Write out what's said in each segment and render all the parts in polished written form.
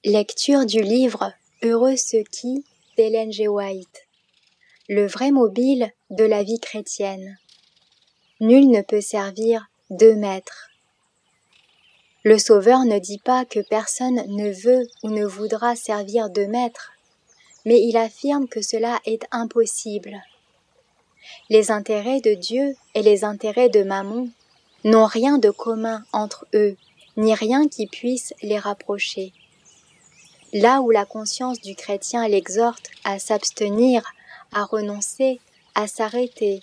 Lecture du livre Heureux ceux qui d'Ellen G. White. Le vrai mobile de la vie chrétienne. Nul ne peut servir deux maîtres. Le Sauveur ne dit pas que personne ne veut ou ne voudra servir deux maîtres, mais il affirme que cela est impossible. Les intérêts de Dieu et les intérêts de Mammon n'ont rien de commun entre eux, ni rien qui puisse les rapprocher. Là où la conscience du chrétien l'exhorte à s'abstenir, à renoncer, à s'arrêter,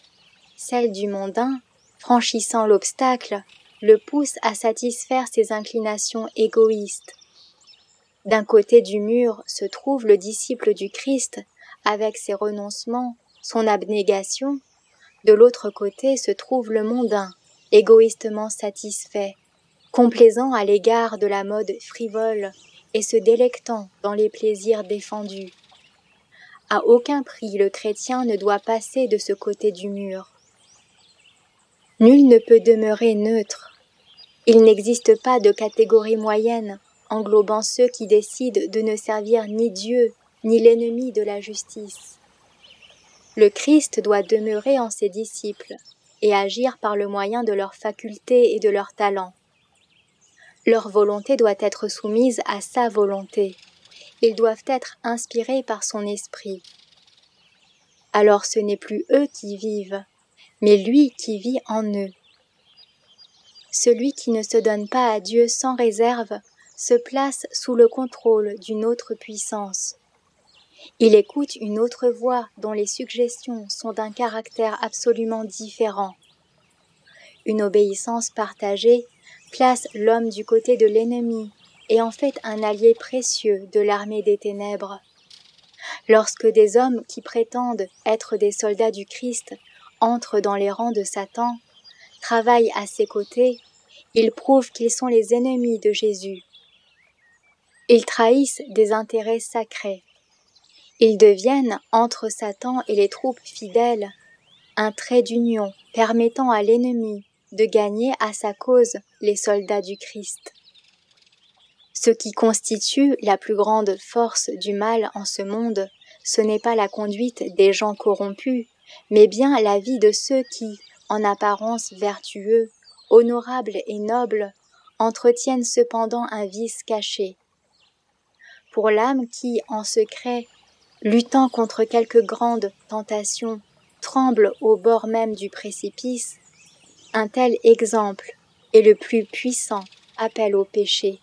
celle du mondain, franchissant l'obstacle, le pousse à satisfaire ses inclinations égoïstes. D'un côté du mur se trouve le disciple du Christ, avec ses renoncements, son abnégation. De l'autre côté se trouve le mondain, égoïstement satisfait, complaisant à l'égard de la mode frivole et se délectant dans les plaisirs défendus. À aucun prix le chrétien ne doit passer de ce côté du mur. Nul ne peut demeurer neutre. Il n'existe pas de catégorie moyenne englobant ceux qui décident de ne servir ni Dieu ni l'ennemi de la justice. Le Christ doit demeurer en ses disciples et agir par le moyen de leurs facultés et de leurs talents. Leur volonté doit être soumise à sa volonté. Ils doivent être inspirés par son esprit. Alors ce n'est plus eux qui vivent, mais lui qui vit en eux. Celui qui ne se donne pas à Dieu sans réserve se place sous le contrôle d'une autre puissance. Il écoute une autre voix dont les suggestions sont d'un caractère absolument différent. Une obéissance partagée place l'homme du côté de l'ennemi et en fait un allié précieux de l'armée des ténèbres. Lorsque des hommes qui prétendent être des soldats du Christ entrent dans les rangs de Satan, travaillent à ses côtés, ils prouvent qu'ils sont les ennemis de Jésus. Ils trahissent des intérêts sacrés. Ils deviennent, entre Satan et les troupes fidèles, un trait d'union permettant à l'ennemi de gagner à sa cause les soldats du Christ. Ce qui constitue la plus grande force du mal en ce monde, ce n'est pas la conduite des gens corrompus, mais bien la vie de ceux qui, en apparence vertueux, honorables et nobles, entretiennent cependant un vice caché. Pour l'âme qui, en secret, luttant contre quelque grande tentation, tremble au bord même du précipice, un tel exemple est le plus puissant appel au péché.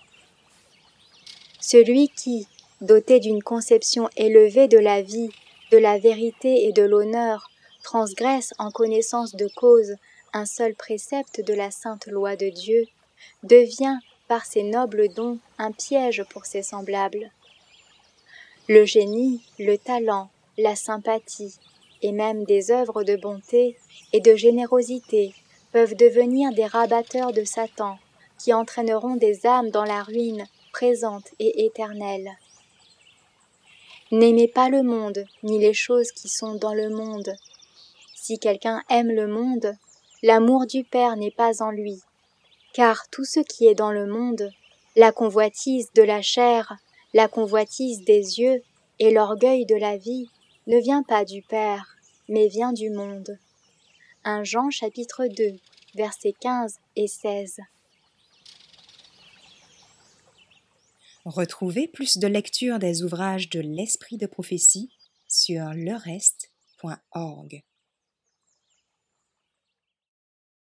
Celui qui, doté d'une conception élevée de la vie, de la vérité et de l'honneur, transgresse en connaissance de cause un seul précepte de la sainte loi de Dieu, devient, par ses nobles dons, un piège pour ses semblables. Le génie, le talent, la sympathie, et même des œuvres de bonté et de générosité peuvent devenir des rabatteurs de Satan, qui entraîneront des âmes dans la ruine présente et éternelle. N'aimez pas le monde, ni les choses qui sont dans le monde. Si quelqu'un aime le monde, l'amour du Père n'est pas en lui, car tout ce qui est dans le monde, la convoitise de la chair, la convoitise des yeux et l'orgueil de la vie, ne vient pas du Père, mais vient du monde. 1 Jean chapitre 2, versets 15 et 16. Retrouvez plus de lectures des ouvrages de l'Esprit de prophétie sur lerest.org.